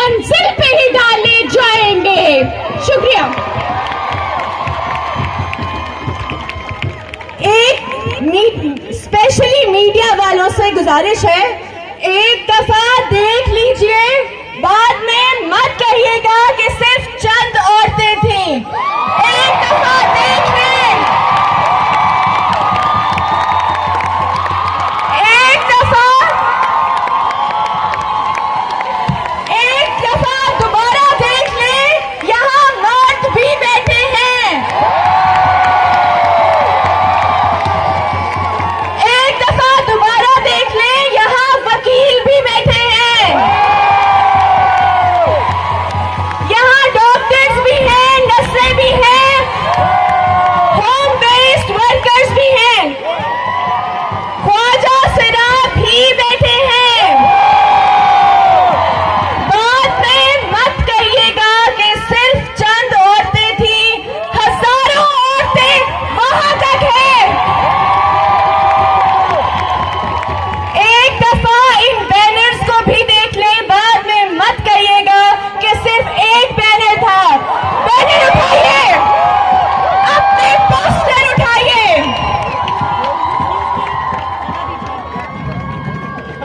मंजिल पे ही डाले जाएंगे। शुक्रिया। एक स्पेशली मीडिया वालों से गुजारिश है, एक दफा देख लीजिए